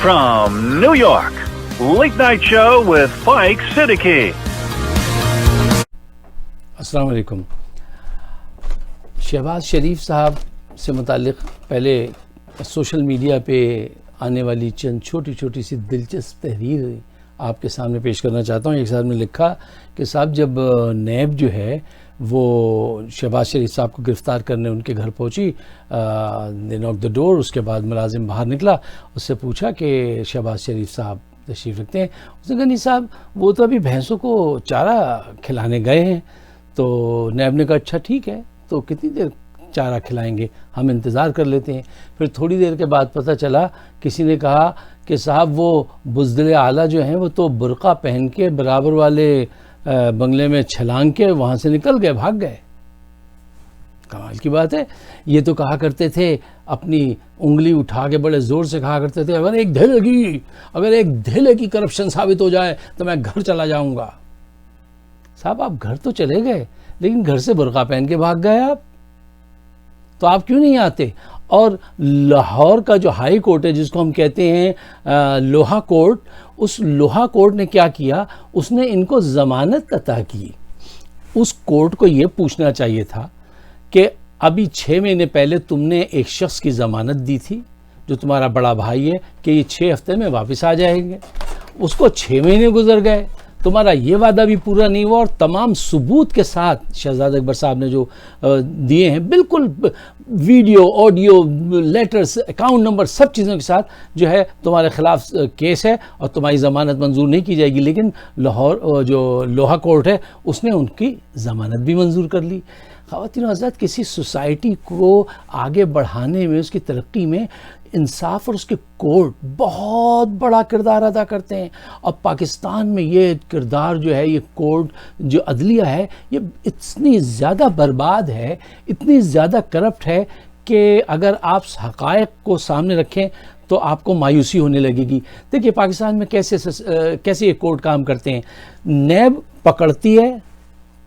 From New York, Late Night Show with Mike Siddiqui. السلام علیکم. شہباز شریف صاحب سے متعلق پہلے سوشل میڈیا پہ آنے والی چند چھوٹی چھوٹی سی دلچسپ تحریر آپ کے سامنے پیش کرنا چاہتا ہوں. ایک صاحب نے لکھا کہ صاحب جب نیب جو ہے وہ شہباز شریف صاحب کو گرفتار کرنے ان کے گھر پہنچی, دے ناک دا ڈور, اس کے بعد ملازم باہر نکلا, اس سے پوچھا کہ شہباز شریف صاحب تشریف رکھتے ہیں؟ اس نے کہا نہیں صاحب وہ تو ابھی بھینسوں کو چارہ کھلانے گئے ہیں. تو نیب نے کہا اچھا ٹھیک ہے, تو کتنی دیر چارہ کھلائیں گے, ہم انتظار کر لیتے ہیں. پھر تھوڑی دیر کے بعد پتہ چلا کسی نے کہا کہ صاحب وہ بزدل اعلیٰ جو ہیں وہ تو برقع پہن کے برابر والے بنگلے میں چھلانگ کے وہاں سے نکل گئے, بھاگ گئے. کمال کی بات ہے. یہ تو کہا کرتے تھے, اپنی انگلی اٹھا کے بڑے زور سے کہا کرتے تھے, اگر ایک دھیلے کی کرپشن ثابت ہو جائے تو میں گھر چلا جاؤں گا. صاحب آپ گھر تو چلے گئے لیکن گھر سے برقع پہن کے بھاگ گئے آپ, تو آپ کیوں نہیں آتے؟ اور لاہور کا جو ہائی کورٹ ہے جس کو ہم کہتے ہیں لوہا کورٹ, اس لوہا کورٹ نے کیا کیا, اس نے ان کو ضمانت عطا کی. اس کورٹ کو یہ پوچھنا چاہیے تھا کہ ابھی 6 مہینے پہلے تم نے ایک شخص کی ضمانت دی تھی جو تمہارا بڑا بھائی ہے کہ یہ 6 ہفتے میں واپس آ جائیں گے. اس کو 6 مہینے گزر گئے, تمہارا یہ وعدہ بھی پورا نہیں ہوا, اور تمام ثبوت کے ساتھ شہزاد اکبر صاحب نے جو دیے ہیں, بالکل video, audio, letters, account number, سب چیزوں کے ساتھ جو ہے تمہارے خلاف کیس ہے اور تمہاری ضمانت منظور نہیں کی جائے گی. لیکن لاہور جو لوہا کورٹ ہے اس نے ان کی ضمانت بھی منظور کر لی. خواتین و حضرات, کسی سوسائٹی کو آگے بڑھانے میں, اس کی ترقی میں انصاف اور اس کے کورٹ بہت بڑا کردار ادا کرتے ہیں. اب پاکستان میں یہ کردار جو ہے, یہ کورٹ جو عدلیہ ہے, یہ اتنی زیادہ برباد ہے, اتنی زیادہ کرپٹ ہے کہ اگر آپ حقائق کو سامنے رکھیں تو آپ کو مایوسی ہونے لگے گی. دیکھیے پاکستان میں کیسے یہ کورٹ کام کرتے ہیں. نیب پکڑتی ہے,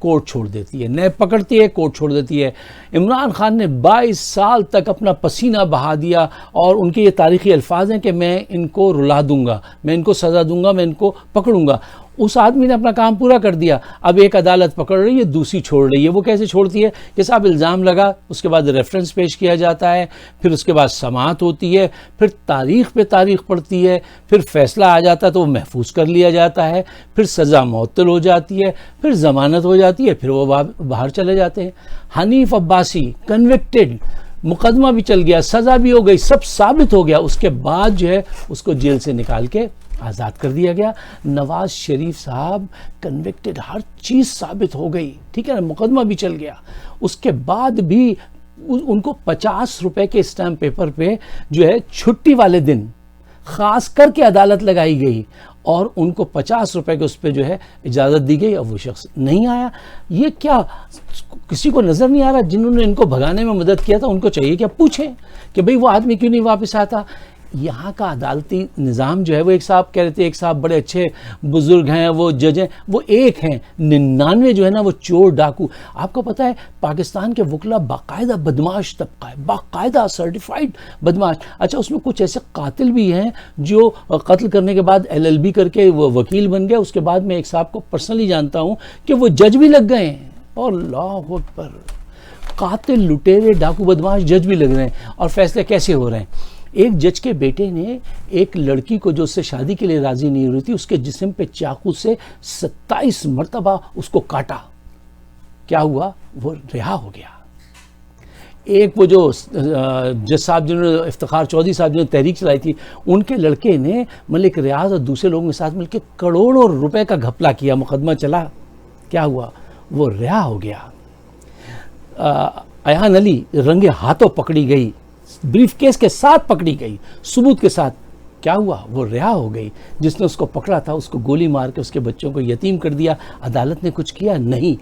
کورٹ چھوڑ دیتی ہے, نیب پکڑتی ہے, کورٹ چھوڑ دیتی ہے. عمران خان نے 22 سال تک اپنا پسینہ بہا دیا, اور ان کے یہ تاریخی الفاظ ہیں کہ میں ان کو رلا دوں گا, میں ان کو سزا دوں گا, میں ان کو پکڑوں گا. اس آدمی نے اپنا کام پورا کر دیا. اب ایک عدالت پکڑ رہی ہے, دوسری چھوڑ رہی ہے. وہ کیسے چھوڑتی ہے کہ صاحب الزام لگا, اس کے بعد ریفرنس پیش کیا جاتا ہے, پھر اس کے بعد سماعت ہوتی ہے, پھر تاریخ پہ تاریخ پڑتی ہے, پھر فیصلہ آ جاتا ہے تو وہ محفوظ کر لیا جاتا ہے, پھر سزا معطل ہو جاتی ہے, پھر ضمانت ہو جاتی ہے, پھر وہ باہر چلے جاتے ہیں. حنیف عباسی کنوکٹڈ, مقدمہ بھی چل گیا, سزا بھی ہو گئی, سب ثابت ہو گیا, اس کے بعد جو ہے اس کو جیل سے نکال کے آزاد کر دیا گیا. نواز شریف صاحب کنوکٹڈ, ہر چیز ثابت ہو گئی, ٹھیک ہے نا, مقدمہ بھی چل گیا, اس کے بعد بھی ان کو 50 روپے کے اسٹیمپ پیپر پہ جو ہے چھٹی والے دن خاص کر کے عدالت لگائی گئی, اور ان کو 50 روپے کے اس پہ جو ہے اجازت دی گئی, اور وہ شخص نہیں آیا. یہ کیا کسی کو نظر نہیں آ رہا؟ جنہوں نے ان کو بھگانے میں مدد کیا تھا ان کو چاہیے کہ پوچھیں کہ بھئی وہ آدمی کیوں نہیں واپس آتا. یہاں کا عدالتی نظام جو ہے, وہ ایک صاحب کہہ رہے تھے, ایک صاحب بڑے اچھے بزرگ ہیں, وہ جج ہیں, وہ ایک ہیں, 99 جو ہے نا وہ چور ڈاکو. آپ کو پتہ ہے پاکستان کے وکلا باقاعدہ بدماش طبقہ ہے, باقاعدہ سرٹیفائیڈ بدماش. اچھا اس میں کچھ ایسے قاتل بھی ہیں جو قتل کرنے کے بعد LLB کر کے وہ وکیل بن گئے. اس کے بعد میں ایک صاحب کو پرسنلی جانتا ہوں کہ وہ جج بھی لگ گئے ہیں. اور اللہ اکبر, قاتل, لٹیرے, ڈاکو, بدماش جج بھی لگ رہے ہیں. اور فیصلے کیسے ہو رہے ہیں؟ ایک جج کے بیٹے نے ایک لڑکی کو جو اس سے شادی کے لیے راضی نہیں ہو رہی تھی, اس کے جسم پہ چاقو سے 27 مرتبہ اس کو کاٹا. کیا ہوا؟ وہ رہا ہو گیا. ایک وہ جو جج صاحب جنہوں نے, افتخار چودھری صاحب جنہوں نے تحریک چلائی تھی, ان کے لڑکے نے ملک ریاض اور دوسرے لوگوں کے ساتھ مل کے کروڑوں روپے کا گھپلا کیا, مقدمہ چلا. کیا ہوا؟ وہ رہا ہو گیا. ایان علی رنگے ہاتھوں پکڑی گئی, بریف کیس کے ساتھ پکڑی گئی, ثبوت کے ساتھ. کیا ہوا؟ وہ رہا ہو گئی. جس نے اس کو پکڑا تھا اس کو گولی مار کے اس کے بچوں کو یتیم کر دیا. عدالت نے کچھ کیا نہیں.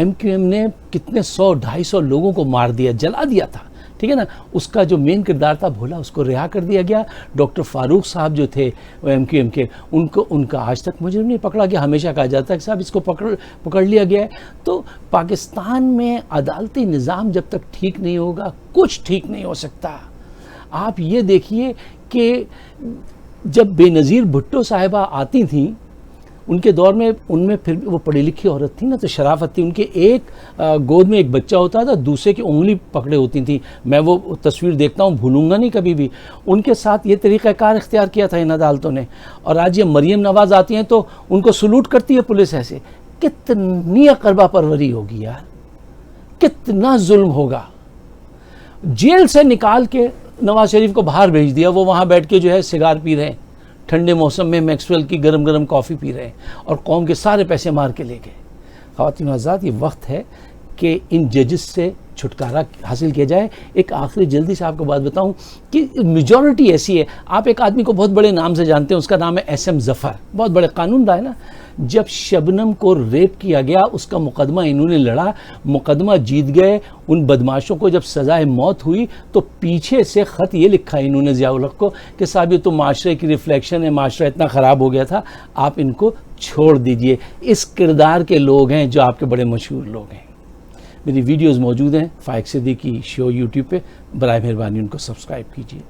MQM نے کتنے 100-250 لوگوں کو مار دیا, جلا دیا تھا, ٹھیک ہے نا. اس کا جو مین کردار تھا بھولا, اس کو رہا کر دیا گیا. ڈاکٹر فاروق صاحب جو تھے MQM کے, ان کا آج تک مجرم نہیں پکڑا گیا. ہمیشہ کہا جاتا ہے کہ صاحب اس کو پکڑ لیا گیا ہے. تو پاکستان میں عدالتی نظام جب تک ٹھیک نہیں ہوگا کچھ ٹھیک نہیں ہو سکتا. آپ یہ دیکھیے کہ جب بے نظیر بھٹو صاحبہ آتی تھیں ان کے دور میں، ان میں پھر وہ پڑھی لکھی عورت تھی نا، تو شرافت تھی. ان کے ایک گود میں ایک بچہ ہوتا تھا، دوسرے کی انگلی پکڑے ہوتی تھی. میں وہ تصویر دیکھتا ہوں، بھولوں گا نہیں کبھی بھی. ان کے ساتھ یہ طریقہ کار اختیار کیا تھا ان عدالتوں نے. اور آج یہ مریم نواز آتی ہیں تو ان کو سلوٹ کرتی ہے پولیس. ایسے کتنی اقربا پروری ہوگی یار، کتنا ظلم ہوگا. جیل سے نکال کے نواز شریف کو باہر بھیج دیا، وہ وہاں بیٹھ کے جو ہے سگار پی رہے ہیں، ٹھنڈے موسم میں میکسویل کی گرم گرم کافی پی رہے ہیں، اور قوم کے سارے پیسے مار کے لے گئے. خواتین و حضرات، یہ وقت ہے کہ ان ججز سے چھٹکارا حاصل کیا جائے. ایک آخری جلدی سے آپ کو بات بتاؤں کہ میجورٹی ایسی ہے. آپ ایک آدمی کو بہت بڑے نام سے جانتے ہیں، اس کا نام ہے ایس ایم ظفر، بہت بڑے قانون داں ہے نا. جب شبنم کو ریپ کیا گیا، اس کا مقدمہ انہوں نے لڑا، مقدمہ جیت گئے. ان بدماشوں کو جب سزائے موت ہوئی تو پیچھے سے خط یہ لکھا انہوں نے ضیاء الحق کو کہ صاحب یہ تو معاشرے کی ریفلیکشن ہے، معاشرہ اتنا خراب ہو گیا تھا، آپ ان کو چھوڑ دیجئے. اس کردار کے لوگ ہیں جو آپ کے بڑے مشہور لوگ ہیں. میری ویڈیوز موجود ہیں فائق صدیقی شو یوٹیوب پہ، برائے مہربانی ان کو سبسکرائب کیجیے.